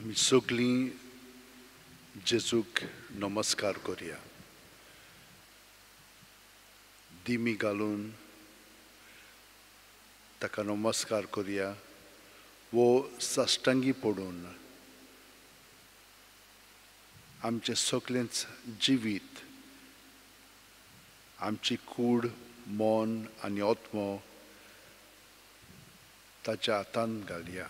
आमी सगळीं जेजूक नमस्कार करुया. दिमी घालून ताका नमस्कार करुया वो साश्टांगी पडून आमचे सगळेंच जिवीत आमची कूड मन आनी आत्मो ताच्या हातांत घालया.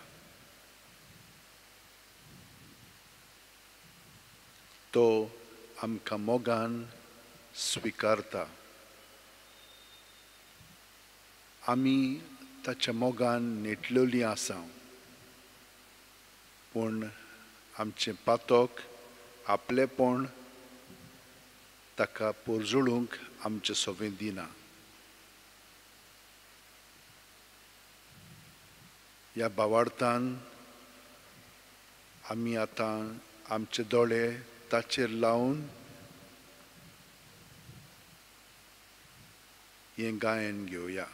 तो आमकां मोगान स्विकारता. आमी ताच्या मोगान नेटलेलीं आसा, पूण आमचें पातक आपलेपण ताका पोरजोळूंक आमचे सोबें दिना. ह्या भावार्थान आमी आतां आमचे दोळे ताचेर लावन हें गायन घेवया.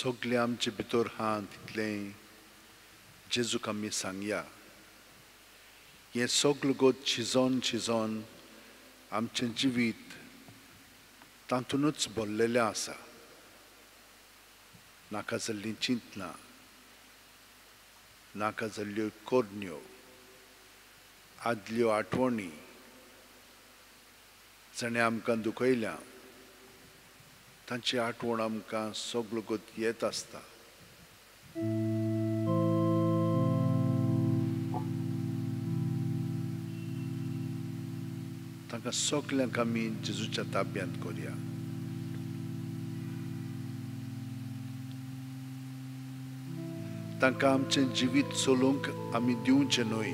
सगळे आमचे भितर हा तितलें जेजूक आमी सांगया. हें सगळें गोत शिजोन आमचें जिवीत तातूंतच भरलेलें आसा. नाका जाल्लीं चिंतनां, नाका जाल्ल्यो कोरण्यो, आदल्यो आठवणी जाणें आमकां दुखयल्या तांची आठवण आमकां सगळो गोत येत आसता. तांकां सगळ्यांक आमी जेजूच्या ताब्यांत करुया. तांकां आमचें जिवीत चलोवंक आमी दिवचें न्हय.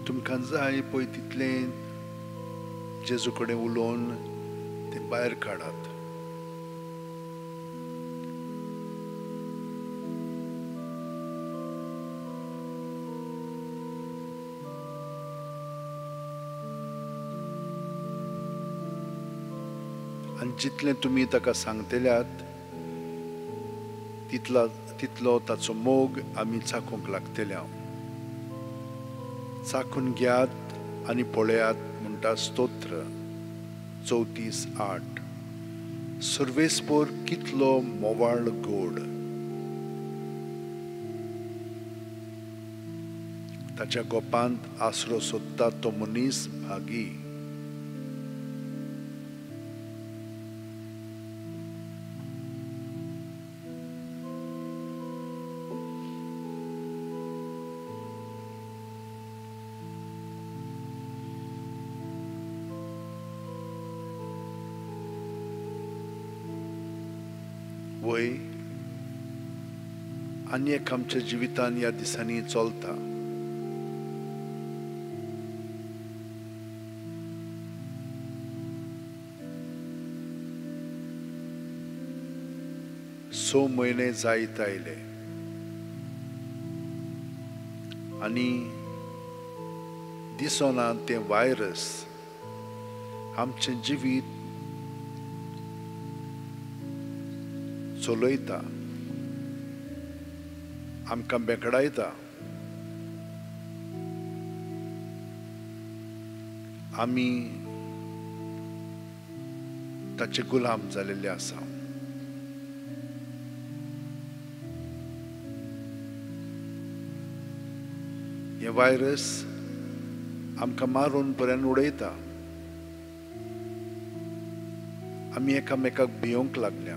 तुमकां जाय पळय तितलें जेजू कडेन उलोवन तें भायर काडात. आनी जितलें तुमी ताका सांगतल्यात तितलो ताचो मोग आमी चाखूंक लागतले. चाखून घेयात आनी पळयात म्हणटा स्तोत्र 34:8. सर्वेस्पर कितलो मोवाळ गोड, ताच्या गोपांत आसरो सोदता तो मनीस भागी. वय आनी एक आमच्या जिवितान ह्या दिसांनी चलता. स म्हयने जायत आयले आनी दिसना तें वायरस आमचें जिवीत चलयता, आमकां बेकडायता. आमी ताचे गुलाम जालेले आसा. हे वायरस आमकां मारून पर्यंत उडयता. आमी एकामेकाक भियोंक लागल्या.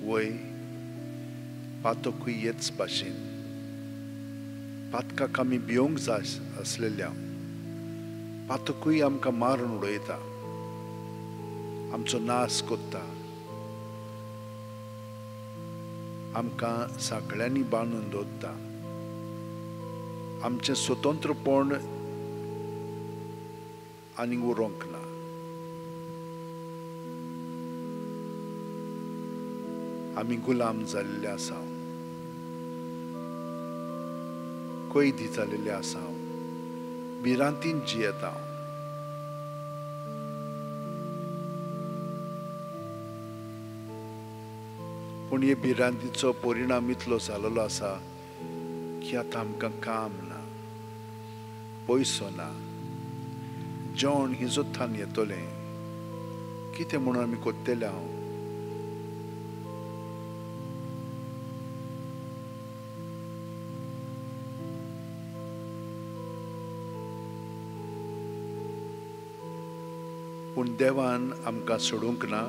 वय पातकूय हेच भाशेन पातकाक आमी भियोंक जाय आसलेल्या पातकूय आमकां मारून उडयता, आमचो नाश कोत्ता, आमकां सांकळ्यांनी बांदून दवरता. आमचें स्वतंत्रपण आनीक उरोंक ना. आमी गुलाम जाल्ले आसा, कैदी जाल्ले आसा, भिरांतीन जियेता. पूण हे भिरांतीचो परिणाम इतलो जाल्लो आसा की आतां आमकां काम ना, पयसो ना, जेवण ही जोत्थान येतलें, कितें म्हणून आमी कोत्तेले. हांव पूण देवान आमकां सोडूंक ना.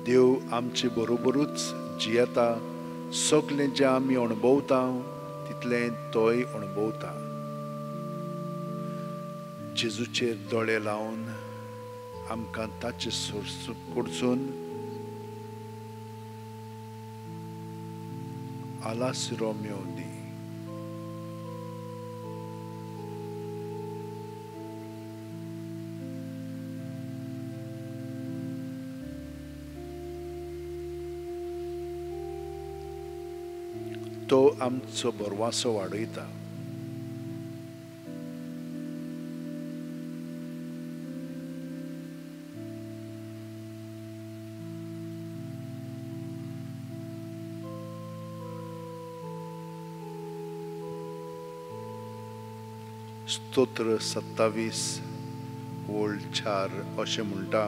देव आमचे बरोबरूच जियेता. सगलें जें आमी अणभवता तितलें तोय अणभवता. जेजूचेर दोळे लावन आमकां ताचे कडसून आलासिरो मेळूं दी. तो आमचो बरवासो वाडयता. स्तोत्र 27:4 अशें म्हणटा.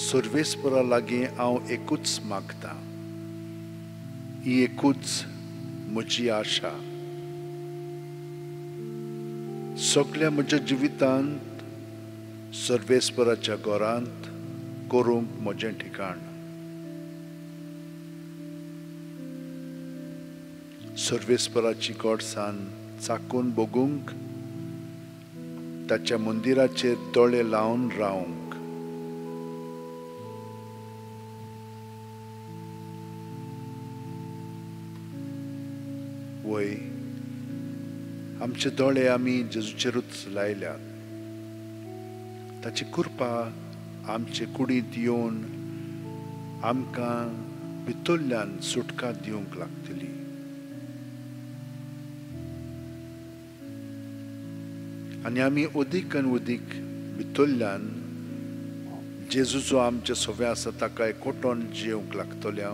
सर्वेस्परा लागीं हांव एकूच मागतां, ही एकूच म्हजी आशा. सगळ्या म्हज्या जिवितांत सर्वेस्पराच्या घरांत करूंक म्हजें ठिकाण. सर्वेस्पराची गोडसाण चाकून बगूंक, ताच्या मंदिराचेर दोळे लावन रावंक. वय आमचे दोळे आमी जेजूचेरूच लायल्यात ताची कृपा आमचे कुडींत येवन आमकां भितरल्यान सुटका दिवंक लागतली आनी आमी अदीक आनी अदीक भितरल्यान जेजूचो आमचे सोबे आसा ताका एकवटोन जियोंक लागल्या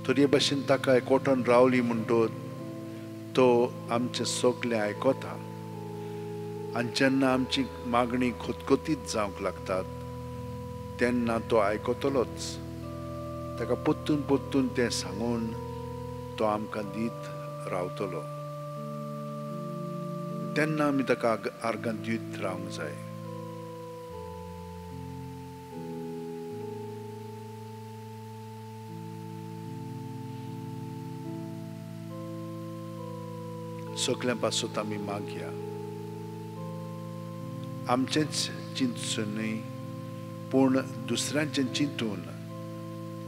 तरी भाशेन ताका एकवटोन रावली म्हणटोच तो आमचे सगळे आयकता आनी जेन्ना आमची मागणी खतखतीत जावंक लागतात तेन्ना तो आयकतलोच ताका पोत्तून पोत्तून तें सांगून तो आमकां दीत रावतलो तेन्ना आमी ताका आर्गां दीत रावंक जाय सगळ्यां पासून आमी मागया आमचेंच चिंतसून न्ही पूण दुसऱ्यांचें चिंतून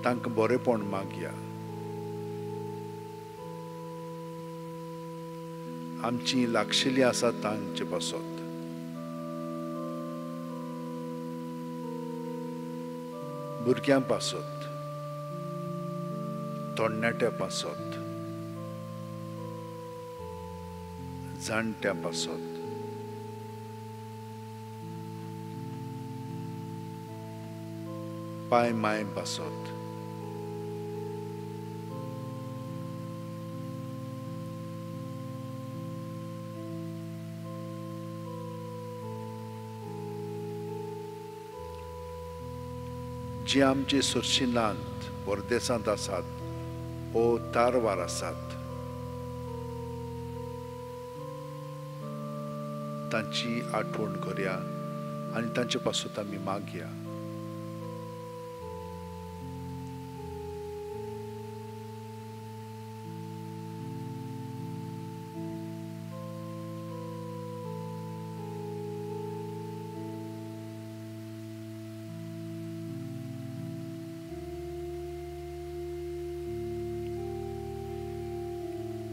तांकां बरेपण मागया आमची लागशिल्ली आसा तांचे पासत भुरग्यां पासत तरणाट्यां पासत जाणट्या पासत पाय माय पासत जी आमची सुरशिनांत परदेसांत आसात ओ तारवार आसात तांची आठवण करया आनी तांचे पासून आमी मागया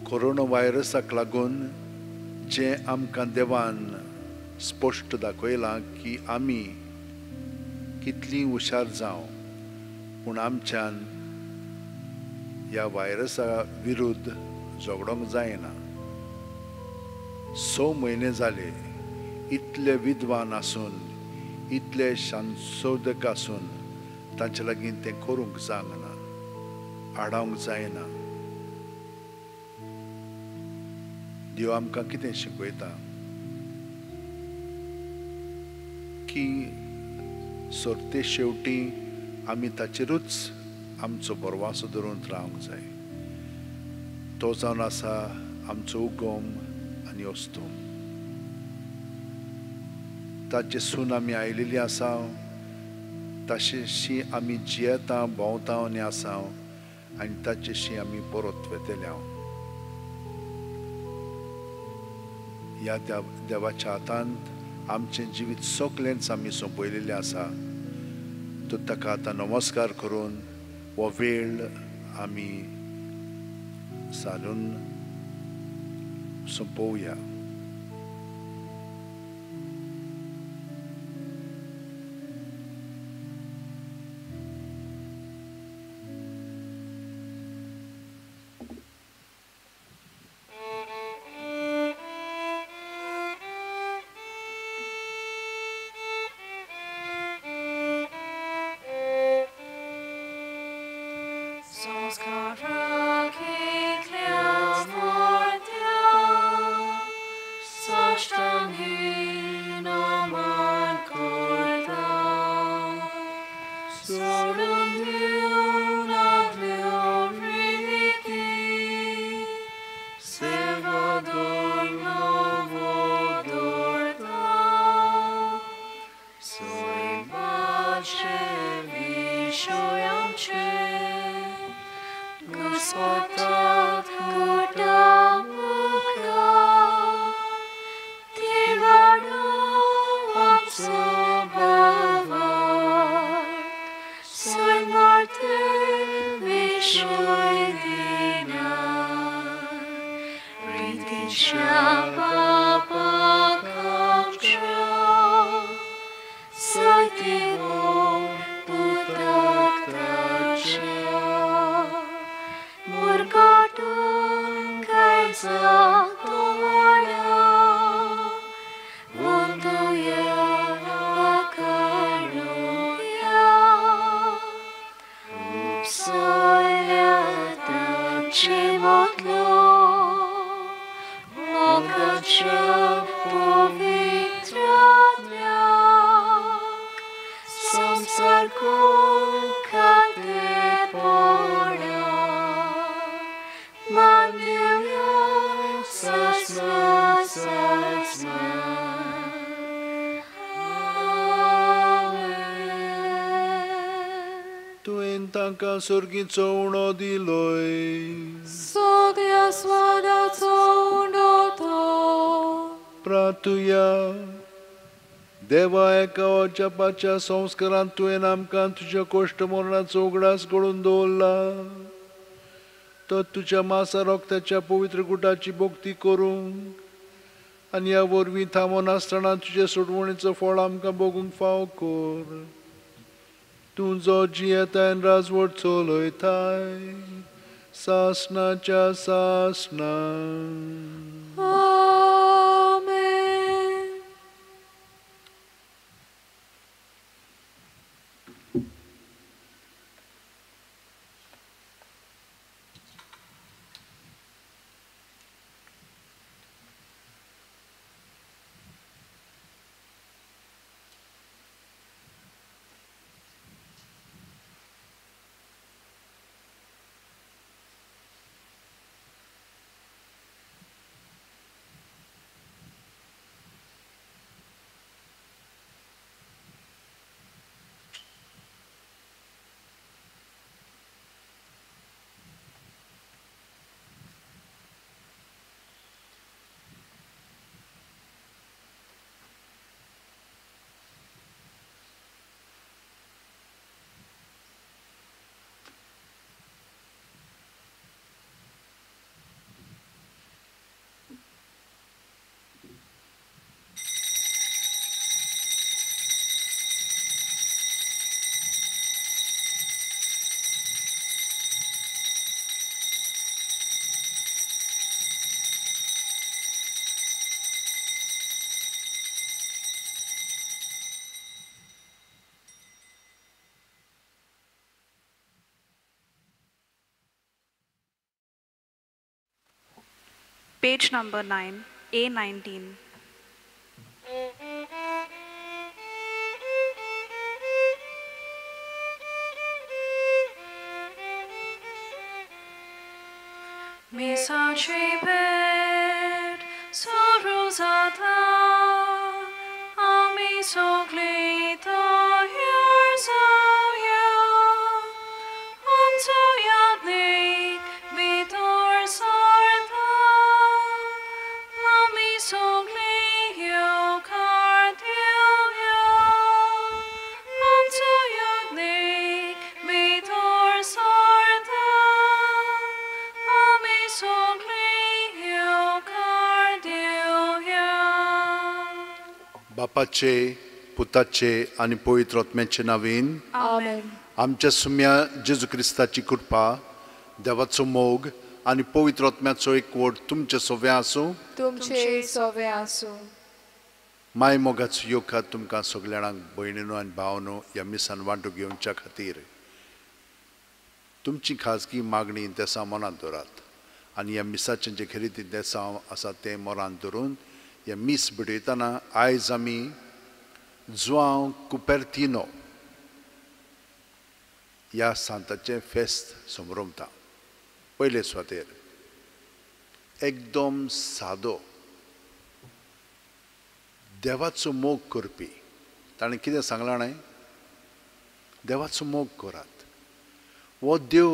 कोरोना व्हायरसाक लागून जे आमकां देवान स्पश्ट दाखयलां की आमी कितलीं हुशार जावं पूण आमच्यान ह्या व्हायरसा विरुद्ध झगडोंक जायना 6 म्हयने जाले इतले विद्वान आसून इतले संशोधक आसून तांचे लागीं तें करूंक जायना आडावंक जायना देव आमकां कितें शिकयता की सर्ते शेवटी आमी ताचेरूच आमचो भरवंसो दवरून रावंक जाय तो जावन आसा आमचो उगम आनी अस्तम ताचे सून आमी आयिल्लीं आसा तशेंशी आमी जियेता भोंवता आनी आसा आनी ताचेशी आमी परत वेतेल्या ह्या देवाच्या हातांत आमचें जिवीत सगळेंच आमी सोंपयलेलें आसा तो ताका आतां नमस्कार करून हो वेळ आमी सारून सोंपोवया spotat godamuka tirvano observavat sui morte vishoidina ritisha baba kamsha saitivo putaktacha murgatun kaisa tola wonduya akaruya upsoyata chimotlo mogacha povitradnyak samsarko kate pora Manduya sasma sasma Amen. Tu intanka sorginco uno di loi. Sodia swada tsoundoto Pratuya. देवा एका जपाच्या संस्कारांत तुवें आमकां तुज्या cost मरणाचो उगडास घडोवन दवरला तो तुज्या मासा रोगत्याच्या पवित्र गुटाची भोक्ती करूंक आनी ह्या वरवीं थांबोन आसतना तुजे सोडवणीचो फळ आमकां भोगूंक फाव कर तूं जो जियेताय आनी राजवट चलयताय सासणाच्या सासणा Amen. Page number 9, A19. Misachibet soruzata ami soglito yerzaya onto yadnik vitor sarta ami soglio cardia onto yadnik vitor sarta ami soglio cardia बापाचे पुताचे आणि पवित्र आत्म्याचे नावीन Amen. आमच्या सुम्या जेजू क्रिस्ताची कृपा देवाचो मोग आणि पवित्र आत्म्याचो एकवट तुमचे सोवे आसूं तुमचे सोवे आसूं माय मोगाचो योगा तुमकां सगळ्यांक भयणीनो आनी भावनो ह्या मिसान वांटो घेवच्या खातीर तुमची खाजगी मागणी देसां मनांत दवरात आनी ह्या मिसाचें जे खरेदी देसांव आसा तें मनांत दवरून ह्या मीस भिडयतना आयज आमी जुआंव कुपेर्तिनो ह्या सांताचें फेस्त संभ्रमता पयले सुवातेर एकदम सादो देवाचो मोग करपी ताणें कितें सांगलां जाणां देवाचो मोग करात हो देव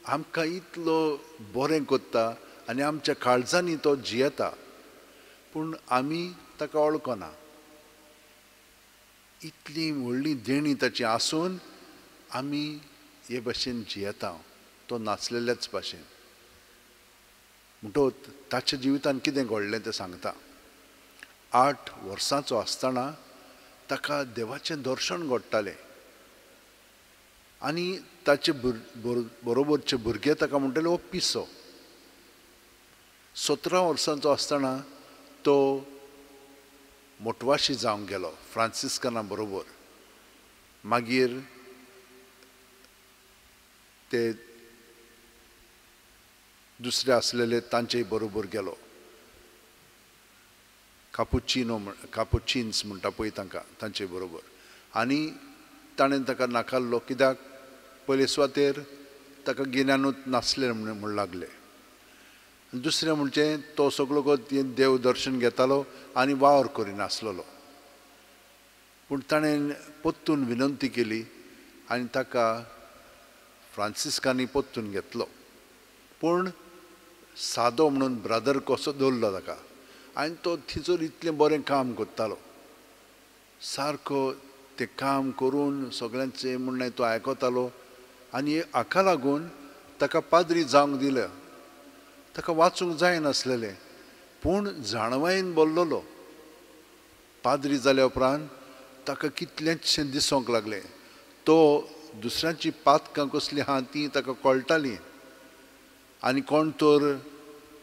आमकां इतलो बरें कोत्ता आनी आमच्या काळजांनी तो जियेता, पूण आमी ताका वळखना. इतली व्हडली देणी ताची आसून आमी हे भाशेन जियेता, तो नाचलेल्याच भाशेन. म्हणटच ताच्या जिवितान कितें घडलें तें सांगता. 8 वर्सांचो आसतना ताका देवाचें दर्शन घडटालें आनी ताचे बरोबरचे भुरगे ताका म्हणटाले हो पिसो. 17 वर्सांचो आसतना तो मोटवाशी जावंक गेलो फ्रांसिस्कना बरोबर. मागीर ते दुसरे आसलेले तांचे बरोबर गेलो. कापुचिन्स म्हणटा पळय तांकां, तांचे बरोबर. आनी ताणें ताका नाकारलो, कित्याक पयले सुवातेर ताका गिन्यानूच नासलें म्हूण लागलें. दुसरें म्हणजे तो सगळो देव दर्शन घेतालो आनी वावर करिनासलो. पूण ताणें परतून विनंती केली आनी ताका फ्रांसिस्कांनी परतून घेतलो. पूण सादो म्हणून ब्रदर कसो दवरलो ताका. आनी तो थिचोर इतलें बरें काम करतालो, सारको तें काम करून सगळ्यांचें म्हणणें तो आयकतालो. आनी हाका लागून ताका पाद्री जावंक दिलें. ताका वाचूंक जायनासलेलें, पूण जाणवायेन बोल्लोलो. पाद्री जाल्या उपरांत ताका कितलेंचशें दिसोंक लागलें. तो दुसऱ्यांची पातकां कसलीं आहा तीं ताका कळटालीं. आनी कोण तर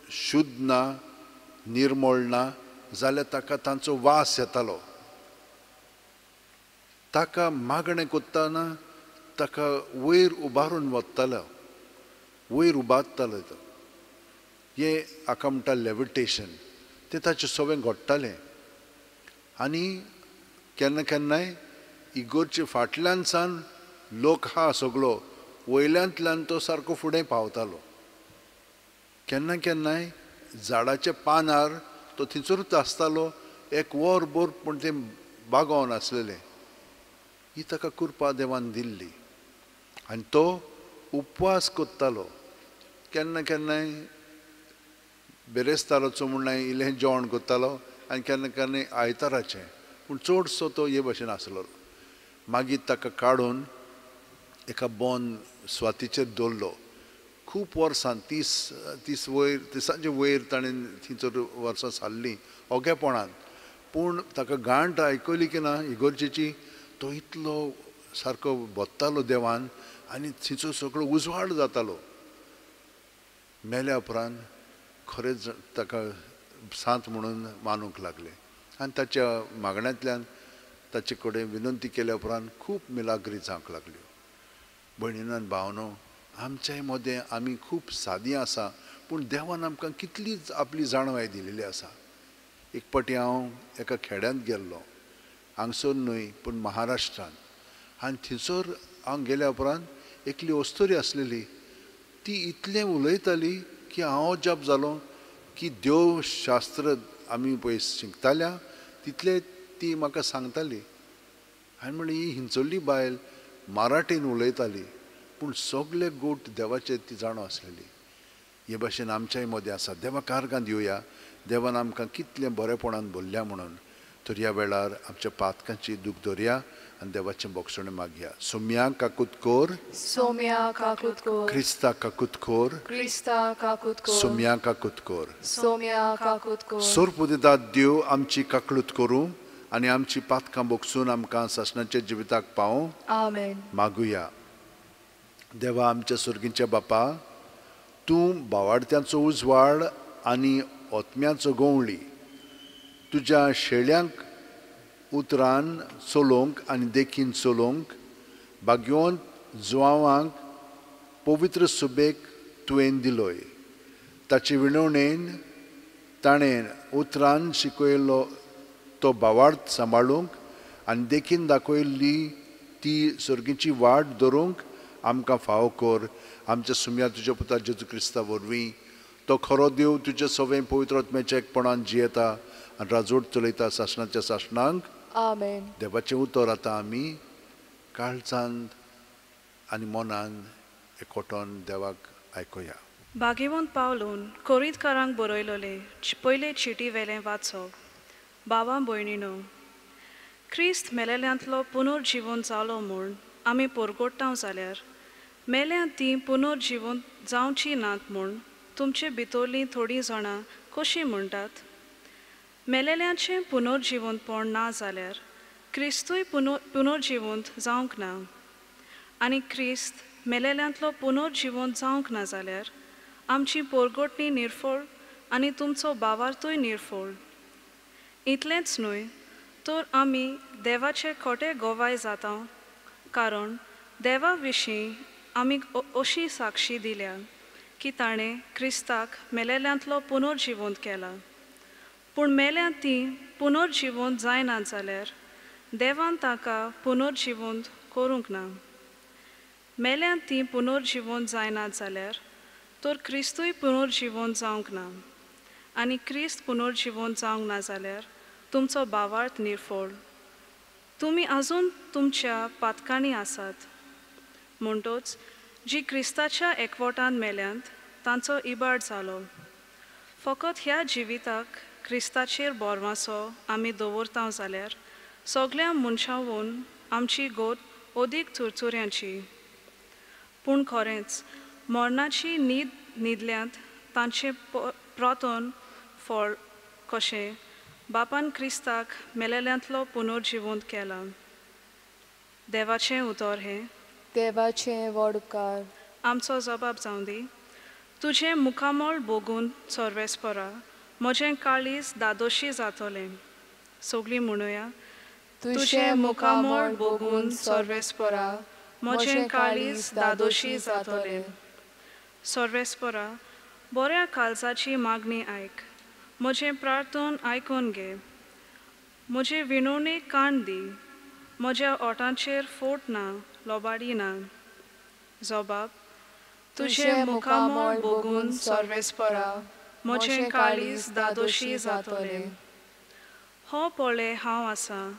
शुद्ध ना, निर्मळ ना जाल्यार ताका तांचो वास येतालो. ताका मागणें कोत्ताना ताका वयर उबारून वतालो, वयर उबारतालो तो. हें हाका म्हणटा लेविटेशन. तें ताचें सगळें घडटालें. आनी केन्ना केन्नाय इगोर्चे फाटल्यान सावन लोक हा सगळो वयल्यांतल्यान तो सारको फुडें पावतालो. केन्ना केन्नाय झाडाच्या पानार तो थिंचरूच आसतालो, एक वरभर पूण तें बागोवन आसलेलें. ही ताका कृपा देवान दिल्ली. आनी तो उपवास कोत्तालो. केन्ना केन्नाय बेरेस्ताराचो म्हणल्यार इल्लें जेवण करतालो आनी केन्ना केन्नाय आयताराचें. पूण चडसो तो हे भाशेन आसलो. मागीर ताका काडून एका बोन स्वातीचेर दवरलो. खूब वर्सां 30 वयर ताणें थंयसर वर्सां सारलीं ओगेपणान. पूण ताका गांठ आयकली की ना इगोर्जेची, तो इतलो सारको बोत्तालो देवान आनी थंयचो सगळो उजवाड जातालो. मेल्या उपरांत खरेंच ताका सांत म्हणून मानूंक लागलें. आनी ताच्या मागण्यांतल्यान ताचे कडेन विनंती केल्या उपरांत खूब मिलाग्री जावंक लागल्यो. भयणीनो आनी भावनो, आमच्याय मदें आमी खूब सादी आसा, पूण देवान आमकां कितलीच आपली जाणवाय दिलेली आसा. एक पाटी हांव एका खेड्यांत गेल्लो, हांगसर न्हय पूण महाराष्ट्रांत. आनी थंयसर हांव गेल्या उपरांत एकली ओस्तोरी आसलेली. ती इतलें उलयताली की हांव अजाप जालो की देव शास्त्र आमी पळय शिकताल्या तितले ती म्हाका सांगताली. हांवें म्हणलें ही हिंचोल्ली बायल मराठीन उलयताली, पूण सगळे गोट देवाचे ती जाणो आसलेली. हे भाशेन आमच्याय मदें आसा. देवाक कारगां दिवया. देवान आमकां कितलें बरेपणान भरल्या म्हणून. तर ह्या वेळार आमच्या पातकांची दूख धरया आनी देवाचें बोगसणें मागया. सोम्या काकुतकोर, Somia kakutko. क्रिस्ता काकुतकोर, Krista kakutko. सोम्या काकुतकोर. Somia kakutko. सोर्प दिता देव आमची काकळूत करूं आनी आमची पातकां बोगसून आमकां सासणाच्या जिविताक पावूं. Amen. मागुया. देवा आमच्या सुर्गीच्या बापा, तूं भावार्थ्यांचो उजवाड आनी ओतम्याचो गोवळी तुज्या शेळ्यांक उतरान चलोवंक आनी देखीन चलोवंक, भाग्यवंत जुवांवांक पवित्र सुबेक तुवें दिलोय. ताचे विणवणेन ताणें उतरान शिकयलो तो भावार्थ सांबाळूंक आनी देखीन दाखयल्ली ती सर्गीची वाट धरूंक आमकां फावो कर. आमच्या सुम्या तुज्या पुता जेजू क्रिस्ता वरवीं. तो खरो देव तुजे सवें पवित्र आत्म्याच्या एकपणान जियेता आनी राजवट चलयता सासणाच्या सासणांक. Amen. देवाचें उतर आतां आमी काळजांत आनी मनान एकवटोन देवाक ऐकूया. भाग्यवंत पावलून कोरीतकारांक बरयलोले पयले चिटी वेलें वाचप. बाबा भयणीनो, क्रिस्त मेलेल्यांतलो पुनर्जीवन जालो म्हूण आमी परगोट्टांव जाल्यार मेल्यां तीं पुनर्जीवन जावची नात म्हूण तुमचे भितरलीं थोडीं जाणां कशीं म्हणटात? मेलेल्यांचें पुनर्जीवनपण ना जाल्यार क्रिस्तूय पुनर्जीवंत जावंक ना. आनी क्रिस्त मेलेल्यांतलो पुनर्जीवन जावंक ना जाल्यार आमची परगोटणी निर्फळ आनी तुमचो बावार्थूय निर्फळ. इतलेंच न्हय तर आमी देवाचे खोटे गोवाय जाता, कारण देवा विशीं आमी अशी साक्षी दिल्या की ताणें क्रिस्ताक मेलेल्यांतलो पुनर्जीवंत केला. पूण मेल्यां तीं पुनर्जीवंत जायनात जाल्यार देवान ताका पुनर्जीवंत करूंक ना. मेल्यां तीं पुनर्जीवंत जायनात जाल्यार तर क्रिस्तूय पुनर्जीवंत जावंक ना. आनी क्रिस्त पुनर्जीवंत जावंक ना जाल्यार तुमचो बावार्थ निर्फळ. तुमी आजून तुमच्या पातकांनी आसात. म्हणटच जी क्रिस्ताच्या एकवटान मेल्यांत तांचो इबाड जालो. फकत ह्या जिविताक क्रिस्ताचेर बोरमासो आमी दवरता जाल्यार सगळ्या मनशांवून आमची गोट अदीक चुरचुऱ्यांची. पूण खरेंच मरणाची न्हीद न्हिदल्यांत तांचें प्रतन फळ कशें बापान क्रिस्ताक मेलेल्यांतलो पुनर्जीवंत केला. देवाचें उतर हें. देवाचें व्हड उपकार. आमचो जबाब जावं दी. तुजें मुखामोळ बगून सर्वेस्परा म्हजें काळीज दादोशी जातलें. सगळीं म्हणुया. तुजें मुखामोळ बगून सर्वेस्परा म्हजें काळीज दादोशी जातलें. सर्वेस्परा, बऱ्या काळजाची मागणी आयक. म्हजें प्रार्थन आयकून घे. म्हजे विणवणेक कान दी. म्हज्या ओठांचेर फोट ना, लोबाडी ना. जबाब. तुजें मुखामोळ बगून सर्वेस्परा म्हजें काळीज दादोशी जातलें. हो पळय हांव आसा,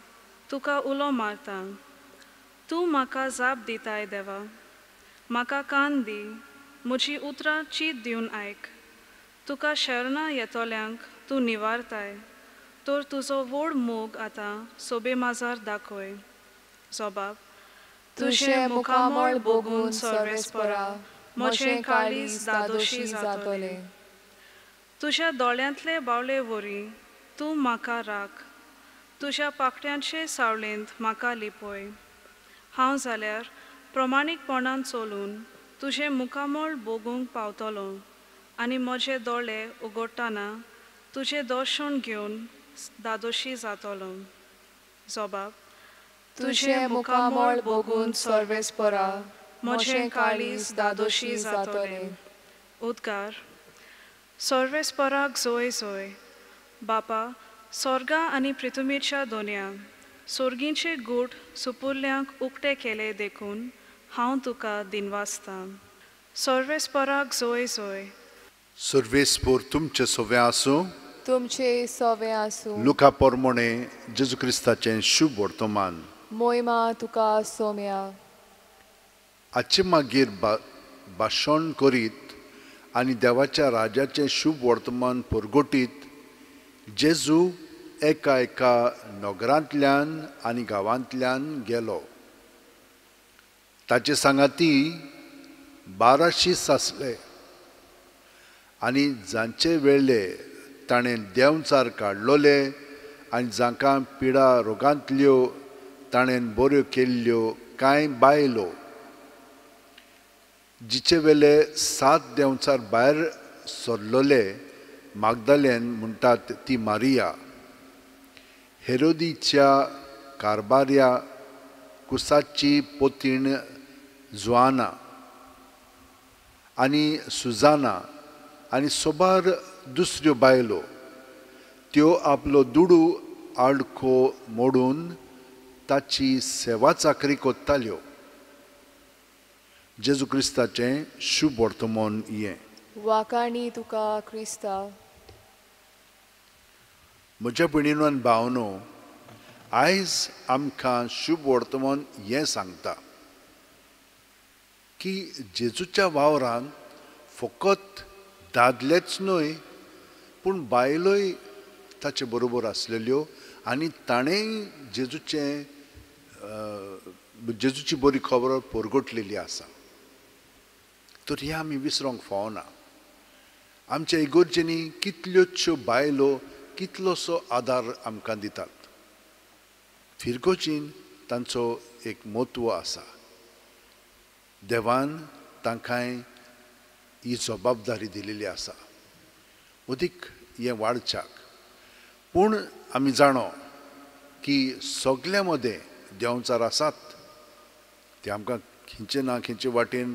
तुका उलो मारता. तूं म्हाका जाप दिताय देवा. म्हाका कान दी. म्हजी उतरां चीत दिवन आयक. तुका शरणां येतोल्यांक तूं निवारताय, तर तुजो व्हड मोग आतां सोबे माजार दाखय. जबाब. तुजें मुखामोळ बगून सर्वेस्परा म्हजें काळीज दादोशी जातलें. तुज्या दोळ्यांतले बावले वरी तूं म्हाका राख. तुज्या पाखट्यांचे सावळेंत म्हाका लिपय. हांव जाल्यार प्रमाणीकपणान चलून तुजें मुखामोळ बगूंक पावतलों आनी म्हजे दोळे उगडटाना तुजें दर्शन घेवन दादोशी जातलो. जबाब. तुजें मुखामोळ बगून सर्वेस्परा म्हजें काळीज दादोशी जातलें. उद्गार. सर्वेस्पराक जोय जोय. बापा, स्वर्गा आनी पृथ्वीच्या दोनया सोर्गींचे गूट सुपुर्ल्यांक उक्ते केले देखून हांव तुका दिनवासतां. सर्वेस्पराक जोय जोय. सर्वेस्पोर तुमचे सोवे आसूं. तुमचे सोवे आसूं. लुका पोरमोणे जेजू क्रिस्ताचें शुभ वर्तमान. मोहिमा तुका सोम्या. आजचे मागीर भाशण करीत आनी देवाच्या राजाचें शुभ वर्तमान परगोटीत जेजू एका एका नगरांतल्यान आनी गांवांतल्यान गेलो. ताचे सांगाती 1200 आसले आनी जांचे वेळेले ताणें देंवचार काडलोले आनी जांकां पिडा रोगांतल्यो ताणें बऱ्यो केल्ल्यो कांय बायलो. जिचे वेले 7 देंवचार भायर सरलोले मागदलेन म्हणटात ती मारिया, हेरोदीच्या कारबाऱ्या कुसाची पोतीण जुआना आनी सुजाना आनी सोबार दुसऱ्यो बायलो. त्यो आपलो दुडू आडखो मोडून ताची सेवा चाकरी कोत्ताल्यो. जेजू क्रिस्ताचें शुभ वर्तमान हें. वाकाणी तुका क्रिस्ता. म्हज्या भयणीनो आनी भावनो, आयज आमकां शुभ वर्तमान हें सांगता की जेजूच्या वावरांत फकत दादलेच न्हय पूण बायलोय ताचे बरोबर आसलेल्यो आनी ताणेंय जेजूची बरी खबर परगटलेली आसा. तर हें आमी विसरोंक फावना. आमच्या इगोर्जेनी कितल्योश्यो बायलो कितलोसो आदार आमकां दितात. फिरगोजीन तांचो एक म्हत्व आसा. देवान तांकांय ही जबाबदारी दिलेली आसा अदीक हें वाडच्याक. पूण आमी जाणो की सगल्या मदें देंवचार आसात. ते आमकां खंयचे ना खंयचे वाटेन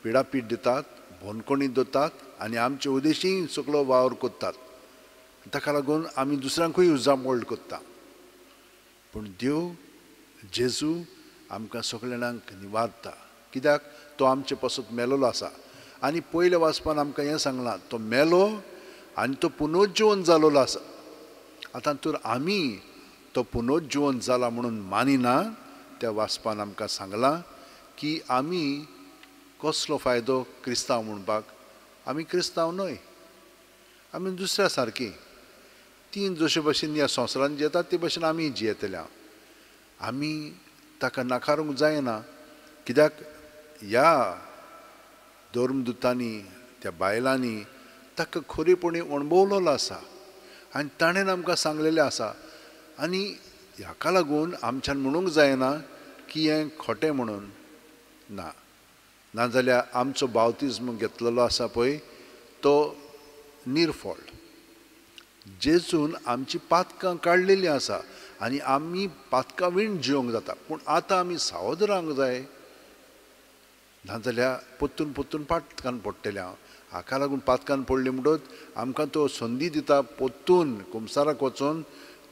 पिडापीड दितात, भोनकोणी दवरतात आनी आमचे उद्देशीं सगळो वावर कोत्तात. ताका लागून आमी दुसऱ्यांकूय उजामोल्ड कोत्ता. पूण देव जेजू आमकां सगळ्यांक निवारता. कित्याक तो आमचे पासत मेलोलो आसा. आनी पयल्या वाचपान आमकां हें सांगलां तो मेलो आनी तो पुनरुज्जीवन जालोलो आसा. आतां तर आमी तो पुनरुज्जीवन जाला म्हणून मानिना त्या वाचपान आमकां सांगलां की आमी कसलो फायदो क्रिस्तांव म्हणपाक. आमी क्रिस्तांव न्हय, आमी दुसऱ्या सारकी. ती जशे भशेन ह्या संवसारान जियेतात ते भशेन आमी जियेतल्या. आमी ताका नाकारूंक जायना. कित्याक ह्या धर्मदुतांनी त्या बायलांनी ताका खरेपणी अणभवलेलो आसा आनी ताणें आमकां सांगलेलें आसा. आनी हाका लागून आमच्यान म्हणूंक जायना की हें खोटें म्हणून. ना नाजाल्यार आमचो बावतिजम घेतलेलो आसा पळय तो निरफळ. जेजून आमची पातकां काडलेलीं आसा आनी आमी पातकां विण जियोंक जाता. पूण आतां आमी सावध रावंक जाय नाजाल्यार पोत्तून पोत्तून पातकान पडटलें. हाका लागून पातकान पडली म्हणटच आमकां तो संदी दिता पोत्तून कुमसाराक वचून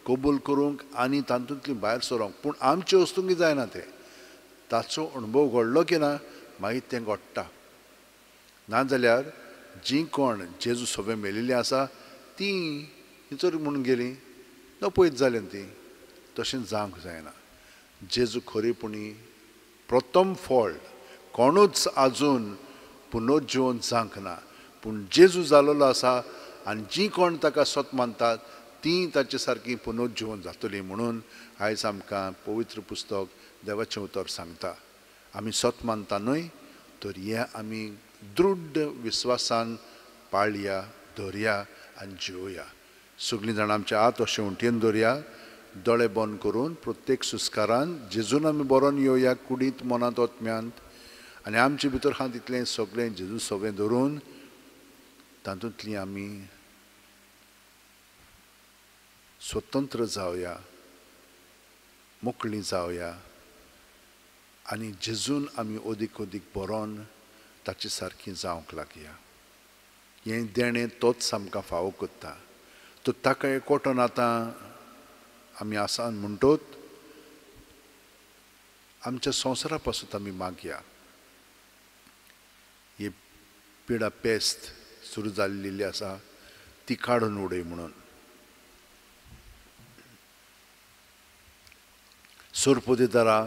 कबूल करूंक आनी तातूंतली भायर सरोंक. पूण आमचे वस्तूंक जायना तें. ताचो अणभव घडलो की ना मागीर तें घडटा. नाजाल्यार जीं कोण जेजू सगळें मेलिल्लीं आसा तीं हिचोर म्हणून गेलीं नपयत जालें तीं. तशें जावंक जायना. जेजू खरेपणी प्रथम फळ कोणूच आजून पुनरुज्जीवन जावंक ना. पूण जेजू जालोलो आसा आनी जीं कोण ताका सत मानतात तीं ताचे सारकीं पुनरुज्जीवन जातलीं म्हणून आयज आमकां पवित्र पुस्तक देवाचें उतर सांगता. आमी सत मानता न्हय तर हें आमी दृढ विस्वासान पाळया, धरया आनी जिवया. सगळीं जाणां आमच्या आत अशें उंटयेन दवरया, दोळे बंद करून प्रत्येक सुस्कारान जेजून आमी बरोवन येवया कुडींत मनांत ओतम्यांत. आनी आमचे भितर आहा तितलें सगळें जेजू सगळें धरून तातूंतलीं आमी स्वतंत्र जावया, मोकळीं जावया आनी जेजून आमी अदीक अदीक बरोवन ताचे सारकीं जावंक लागया. हें देणें तोच आमकां फावो करता. तो ताका एकवटून आतां आमी आसान म्हणटोच आमच्या संवसारा पासून आमी मागया. ही पिडा पेस्त सुरू जाल्ली आसा ती काडून उडय म्हणून. सोरपोदेदारा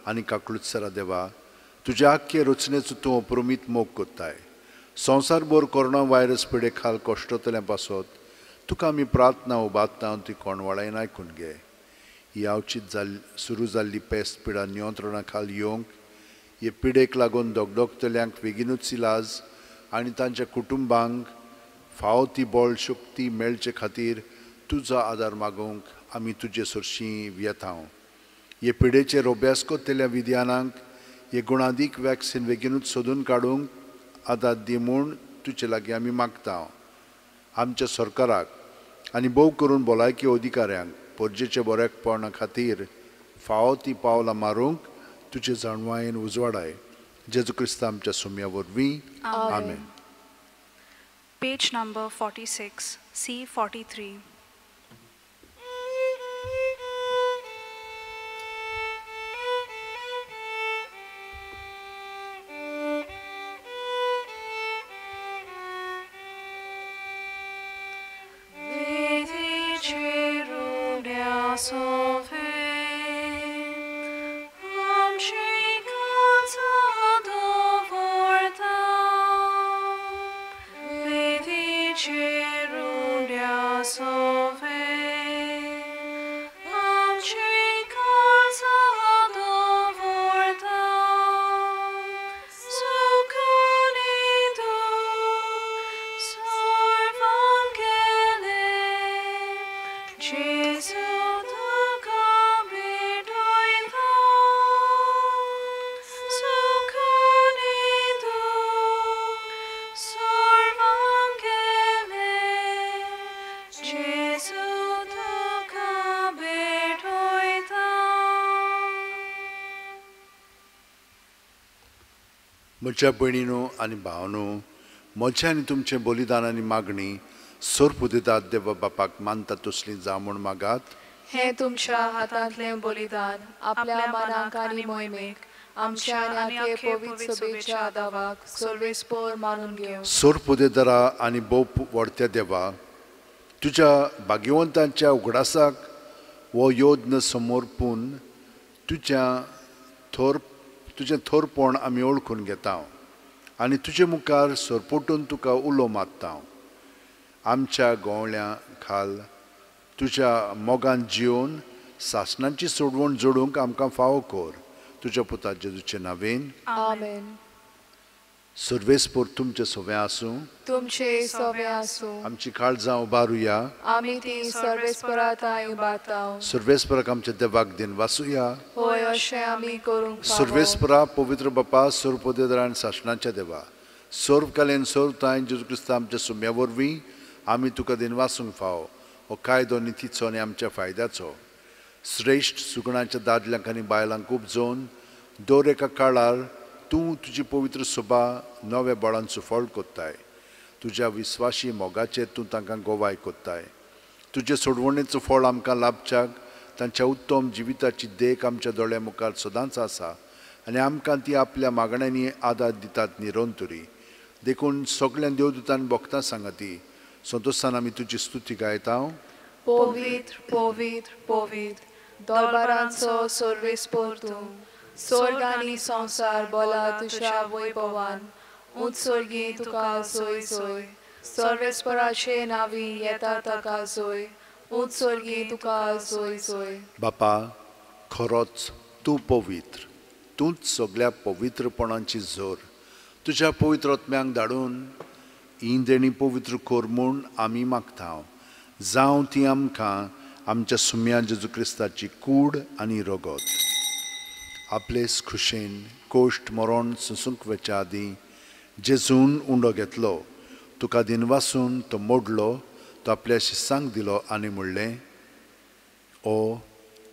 आनी काकुळसरा देवा तुज्या आख्खे रचनेचो तूं अप्रमीत मोग कोत्ताय. संवसारभर कोरोना व्हायरस पिडे खाल कश्टतल्या पासत तुका आमी प्रार्थना उबारता ती कोणवळायन आयकून घे. ही आवचीत सुरू जाल्ली पेस्त पिडा नियंत्रणा खाल येवंक हे पिडेक लागून दोगदोगतल्यांक बेगीनूच इलाज आनी तांच्या कुटुंबांक फावो ती बळ शक्ती मेळचे खातीर तुजो आदार मागूंक आमी तुजे सरशीं येतांव. हे पिडेचेर अभ्यास कोत्तेल्या विद्यानांक हे गुणादीक वॅक्सीन बेगीनूच सोदून काडूंक आदार दी म्हूण तुजे लागीं आमी मागता. आमच्या सरकाराक आनी भोव करून भलायकी अधिकाऱ्यांक परजेच्या बरेपणा खातीर फावो ती पावलां मारूंक तुजे जाणवायेन उजवाडाय. जेजू क्रिस्त आमच्या सुम्या वरवीं. आमेन. Page number 46, C43. म्हज्या भयणीनो आनी भावनो, म्हजें आनी तुमचें बलिदान आनी मागणी सोर्प दितात देवा बापाक मानता तसली जावं म्हूण मागात. हे तुमच्या हातांतलें बलिदान आपल्या मानाक आनी मोहिमेक आमच्या आनी आख्खे पवित्र सभेच्या आदावाक सर्वेस्पर मानून घेवं. सोर्प देदरा आनी बोप व्हडत्या देवा, तुज्या भाग्यवंतांच्या उगडासाक वो योद्न समोरपून तुजें थोरपण आमी ओळखून घेता आनी तुजे मुखार सोरपोटून तुका उलो मागता. आमच्या गोवळ्या खाल तुज्या मोगान जिवन सासणांची सोडवण जोडूंक आमकां फावो कर. तुज्या पुता जेजूचे नांवेन आमेन. सर्वेस्पर तुमचे सोवे आसूं. तुमचे सोवे आसूं. आमची काळजां उबारुया. आमी ती सर्वेस्पराताय उबारताव. सर्वेस्पराक आमच्या देवाक दिन वासुया. होय अशें आमी करूंक फावो. सर्वेस्परा पवित्र बापा सोर्पोदेदरा आनी सासणाच्या देवा, सोर्प कालेन सोर्ताय जेजू क्रिस्त आमच्या सुम्या वरवीं आमी तुका दिन वासूंक फावो. हो कायदो नितीचो आनी आमच्या फायद्याचो श्रेश्ठ सुगणाच्या दादल्यांक आनी बायलांक उपजोवन दर एका काळार तूं तुजी पवित्र सभा नव्या बळान सुफळ कोत्ताय. तुज्या विस्वाशी मोगाचेर तूं तांकां गोवाय कोत्ताय. तुजे सोडवणेचो फळ आमकां लाभच्याक तांच्या उत्तम जिविताची देख आमच्या दोळ्या मुखार सदांच आसा आनी आमकां ती आपल्या मागण्यांनी आदार दितात निरंतरी. देखून सगळ्या देवदूतांनी भक्तां सांगाती संतोशान आमी तुजी स्तुती गायता. पवित्र पवित्र पवित्र दरबारांचो सर्वेस्पर तूं, स्वर्ग आनी संसार बोला तुज्या वैभवान. उत्सर्गी तुका सोय सोय, सर्वेस्पराचे नावी येता ताका सोय. उत्सर्गी तुका सोय सोय. बापा, खरोच तूं पवित्र, तूंच सगळ्या पवित्रपणांची जोर. तुज्या पवित्र आत्म्यांक धाडून ही देणी पवित्र कर म्हूण आमी मागता. जावं ती आमकां आमच्या सुम्या जेजू क्रिस्ताची कूड आनी रगत. आपले खुशेन कोश्ट मरण सुसूंक वेच्या आदीं जेजून उंडो घेतलो, तुका दिन वासून तो मोडलो, तो आपल्या शिसांक दिलो आनी म्हणलें, ओ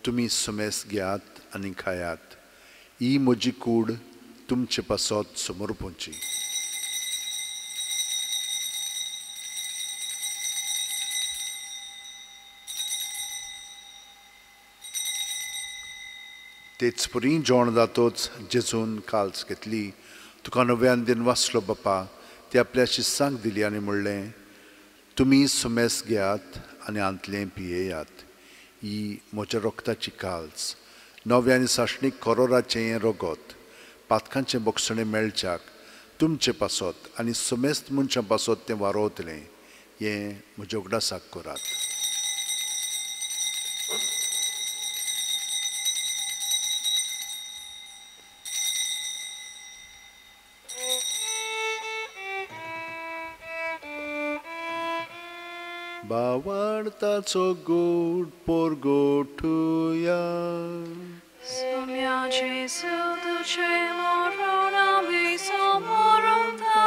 तुमी सुमेस घेयात आनी खायात. ही म्हजी कूड तुमचे पासत समर्पूंची. तेच परी जेवण जातोच जेजून काल्स घेतली, तुका नव्यान दिन वासलो बापा, ती आपल्या शिसांक दिली आनी म्हणलें, तुमी सुमेस घेयात आनी आंतलें पियेयात. ही म्हज्या रोगताची काल्स, नव्यानी साश्णीक करोराचें हें रगत, पातकांचें बोगसणें मेळच्याक तुमचे पासत आनी सुमेस्त मनशां पासत तें वारोवतलें. हें म्हज्या उगडासाक करात. बावार्ताचो गोड पोरगोठुया. Sumia Jesu tuce moronami somorunta,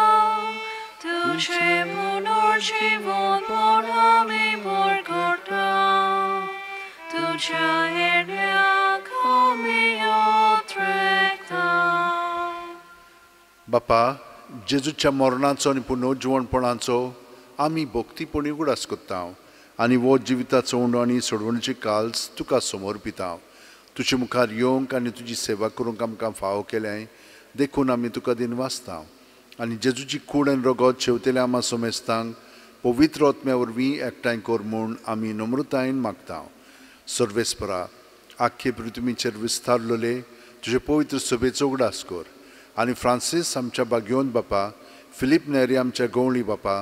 tuce punor jivon morami morgota, tuce ernia komi otrekta. बापा, जेजूच्या मरणाचो आनी पुनर्जीवणपणाचो आमी भक्तीपणी उगडास कोत्ता आनी वो जिविताचो उंडो आनी सोडवणीची काल्स तुका समर्पिता. तुजे मुखार येवंक आनी तुजी सेवा करूंक आमकां फावो केलें, देखून आमी तुका दिन वाचता आनी जेजूची कूड आनी रगत शेवतेल्या आमा सोमेस्तांक पवित्र आत्म्या वरवीं एकठांय कर म्हूण आमी नम्रतायेन मागता. सर्वेस्परा, आख्खे पृथ्वीचेर विस्तारलोले तुजे पवित्र सभेचो उगडास कर आनी फ्रांसीस आमच्या भाग्यवंत बापा, फिलीप नेरी आमच्या गवळी बापा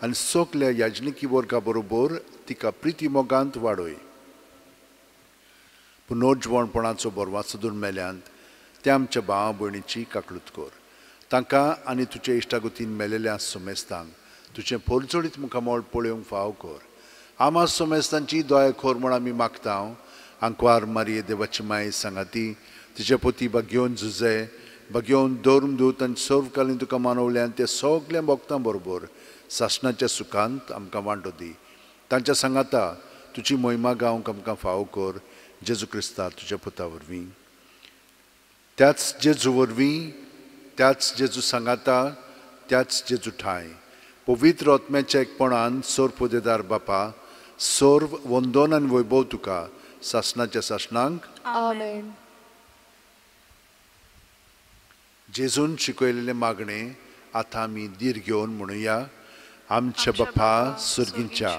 आनी सगल्या याजनिकी वर्गा बरोबर तिका प्रिती मोगांत वाडय. पुनर्जीवणपणाचो बरवाचो दून मेल्यांत त्या आमच्या भावा भयणीची काकलूत कर. तांकां आनी तुजे इश्टागतीन मेलेल्या सोमेस्तांक तुजें परजोडीत मुखामोळ पळोवंक फाव कर. आमा सोमेस्तांची दया खोर म्हूण आमी मागता. आंकवार मारये देवाची माय सांगाती, तिचे पती भाग्यवन झुजे, भाग्यवन धर्मदूत आनी सर्वकालीन तुका मानवल्यान ते सगल्या भक्तां बरोबर सासणाच्या सुखांत आमकां वांटो दी. तांच्या सांगाता तुजी महिमा गावंक आमकां फावो कर. जेजू क्रिस्ता तुज्या पुता वरवीं. त्याच जेजू वरवीं त्याच जेजू सांगाता त्याच जेजू ठाय पवित्र आत्म्याच्या एकपणान सोर पोदेदार बापा सोर्व वंदन आनी वैभव तुका सासणाच्या सासणांक आमेन. जेजून शिकयलेले मागणे आतां आमी धीर घेवन म्हणुया. आमच्या बापा सुर्गींच्या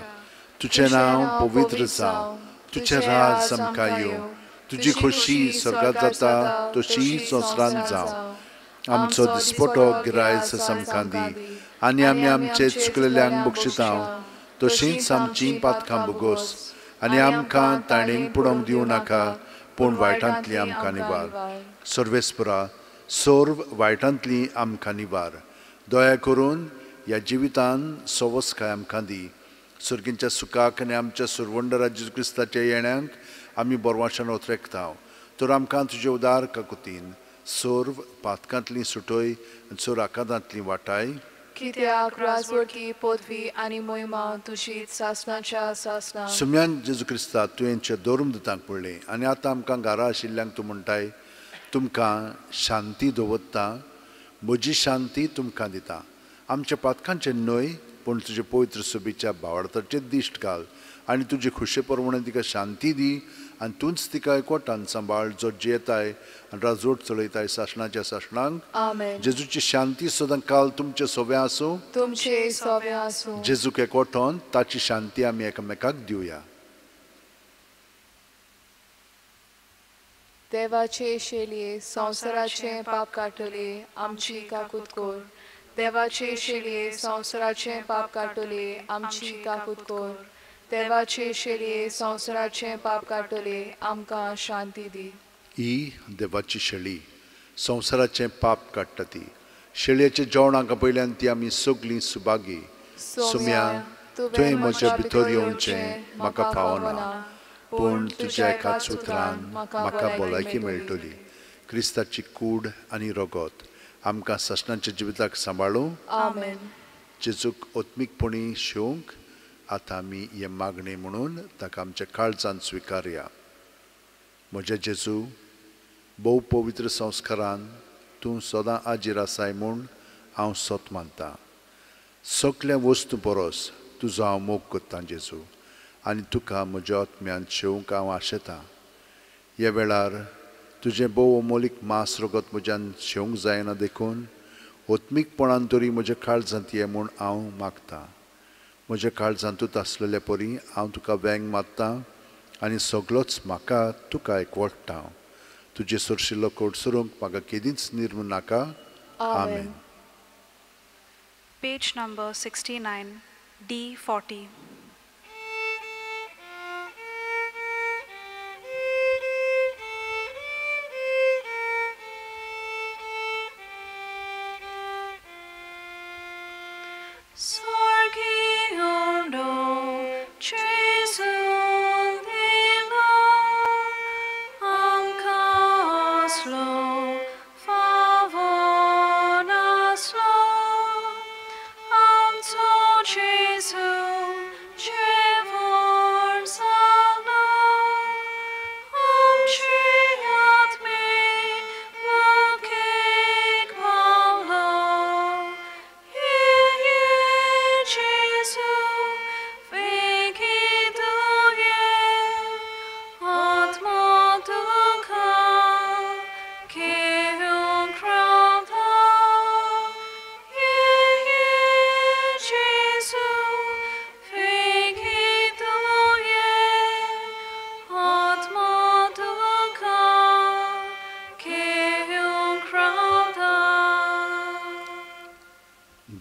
तुझें नांव पवित्र जावं, तुझें राज आमकां येवं, तुजी खोशी स्वर्गांत जाता तशी संवसारांत जावं. आमचो दिसपटो गिरायज आमकां दी आनी आमी आमचे चुकलेल्यांक बक्षितांव तशींच आमची पातकां बोगोस आनी आमकां ताणेंक पडोवंक दिवं नाका पूण वायटांतली आमकां निवार. सर्वेस्परा सोर्व वायटांतली आमकां निवार. दया करून ह्या जिवितान सवस्काय आमकां दी. सुर्गींच्या सुखाक आनी आमच्या सुरवंडरा जेजू क्रिस्ताच्या येण्याक आमी बोरवाशान ओतरेकताव. तर आमकां तुजे उदार काकुतीन सोर्व पातकांतली सुटय आनी सोर आकांतांतली वाटाय. कित्याक राजवटी पदवी आनी मोहिमा तुजीच सासणाच्या सासणां. सुम्यान जेजू क्रिस्ता तुवेंच्या दोरून दितांक पडलें आनी आतां आमकां घरा आशिल्ल्यांक तूं म्हणटाय तुमकां शांती दवरता, म्हजी शांती तुमकां दिता. आमच्या पातकांचे न्हय पूण तुजे पवित्र सोबीच्या भावार्थाचेर दिश्ट घाल आनी तुजे खुशे प्रमाणे तिका शांती दी आनी तूंच तिका एकवटान सांबाळ जो जियेताय आनी राजवट चलयताय सासणाच्या सासणांक. आमेन. जेजूची शांती सदां काल तुमचे सोबे आसूं. तुमचे सोबे आसूं. जेजूक एकवटोन ताची शांती आमी एकामेकाक दिवया. देवाचे शेलये संवसाराचे पाप काटले आमची काकूत कोर. देवाचे शेलये संवसाराचे पाप काटले आमची काकूत कोर. देवाचे शेलये संवसाराचे पाप काटले आमकां शांती दी. ही देवाची शेळी संवसाराचें पाप काडटा ती. शेळयेच्या जेवणाक पयल्यान ती आमी सगलीं सुभागी. सुम्या तुवें म्हज्या भितर येवचें म्हाका फावना पूण तुज्या एकाच उतरान म्हाका भलायकी मेळटली. क्रिस्ताची कूड आनी रगत आमकां सासणाच्या जिविताक सांबाळूं. आमेन. जेजूक ओत्मीकपणी शिवंक आतां आमी हे मागणे म्हणून ताका आमच्या काळजांत स्विकारया. म्हज्या जेजू भोव पवित्र संस्कारान तूं सदां आजीर आसाय म्हूण हांव सोत मानतां. सगल्या वस्तू परस तुजो हांव मोग करतां जेजू आनी तुका म्हज्या आत्म्यान शेवंक हांव आशेतां. ह्या वेळार तुजें भोव अमोलीक मास रगत म्हज्यान शेवंक जायना देखून ओत्मीकपणान तरी म्हज्या काळजांत ये म्हूण हांव मागतां. म्हज्या काळजांतूच आसलेल्या परी हांव तुका वेंग मारतां आनी सगळोच म्हाका तुका एकवटतां. तुजे सुरशिल्लो कोडसरूंक म्हाका केदींच निर्म नाका. आमेन. Page number 69, D40.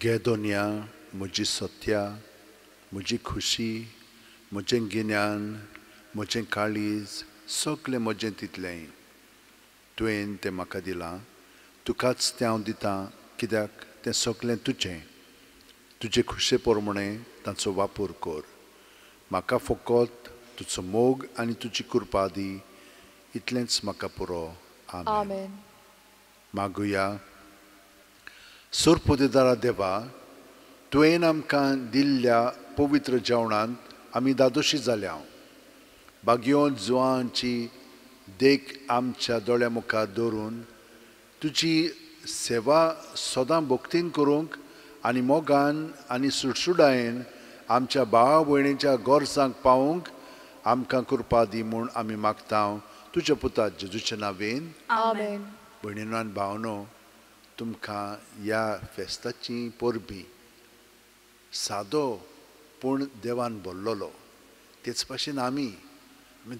गेदोनिया म्हजी सत्या, म्हजी खुशी, म्हजें गिन्यान, म्हजें काळीज, सगलें म्हजें तितलें तुवें तें म्हाका दिलां. तुकाच तें हांव दितां कित्याक तें सगलें तुजें. तुजे खुशे प्रमाणे ताचो वापर कर. म्हाका फकत तुजो मोग आनी तुजी कृपा दी. इतलेंच म्हाका पुरो. आमेन. मागुया. सुरपोदेदारा देवा, तुवें आमकां दिल्ल्या पवित्र जेवणांत आमी दादोशी जाल्या. बागयो जुवांची देख आमच्या दोळ्या मुखार दवरून तुजी सेवा सदां भक्तीन करूंक आनी मोगान आनी सुटसुडायेन आमच्या भावा भयणीच्या गोरसांक पावूंक आमकां कृपा दी म्हूण आमी मागता तुज्या पुता जेजूच्या नांवेन आमेन. भयणीनो आनी भावनो तुमकां ह्या फेस्ताची परबी सादो पूण देवान भरलेलो तेच भाशेन आमी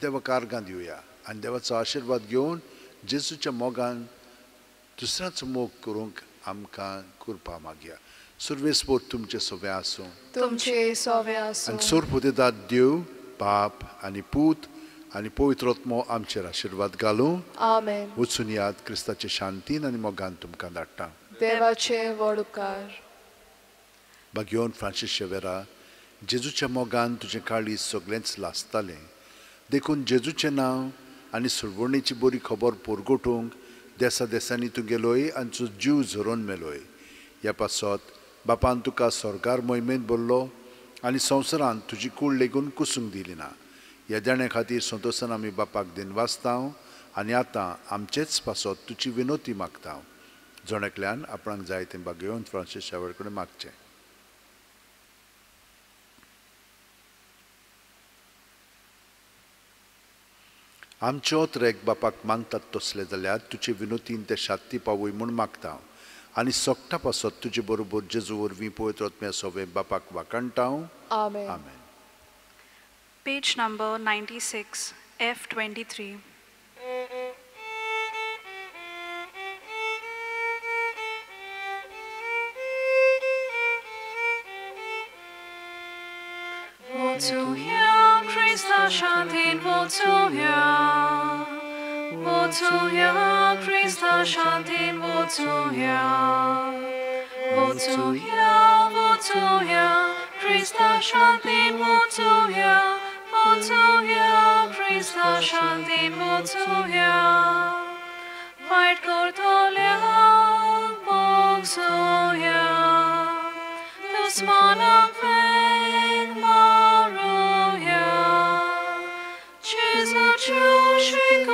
देवा कारगां दिवया आनी देवाचो आशिर्वाद घेवन जेजूच्या मोगान दुसऱ्याचो मोग करूंक आमकां कृपा मागया. सर्वेस्पोर तुमचे सोबे आसूं तुमचे सोवे आसूं आनी सोरपुतेदाद देव बाप आनी पूत आनी पवित्र आत्मो आमचेर आशिर्वाद घालूं. आमेन. वचून याद क्रिस्ताचे शांतीन आनी मोगान तुमकां धाडटा. देवाचे व्हड उपकार. भाग्यवन फ्रांसीस शेवेरा जेजूच्या मोगान तुजें काळीज सगळेंच लासतालें देखून जेजूचें नांव आनी सुरवणेची बरी खबर पोरगोटूंक देसा देसांनी तूं गेलोय आनी तुजो जीव झरोवन मेलोय. ह्या पासत बापान तुका स्वर्गार मोहिमेंत भरलो आनी संवसारांत तुजी कूड लेगून कुसूंक दिली ना. ह्या देण्या खातीर संतोशान आमी बापाक दिनवासता आनी आतां आमचेच पासत तुजी विनोती मागता. जोणेकल्यान आपणाक जाय तें भाग्यवन फ्रांसीस शेवेर कडेन मागचें. आमचे ओतरेक बापाक मागतात तसले जाल्यार तुजे विनोतीन ते शांती पावय म्हूण मागता आनी सोगटा पासत तुजे बरोबर जेजू वरवीं पवित्र आत्म्या सोबे बापाक वाकणटा. आमेन. आमेन. Page number 96, F23. Wotuja, Krista Shantin, Wotuja. Wotuja, Krista Shantin, Wotuja. Wotuja, Wotuja, Krista Shantin, Wotuja. Wotuja, Krista Shantin, Wotuja. Fight Kortolia, Bogsoja. Tusmanam Feng Maruja. Jesus, Shri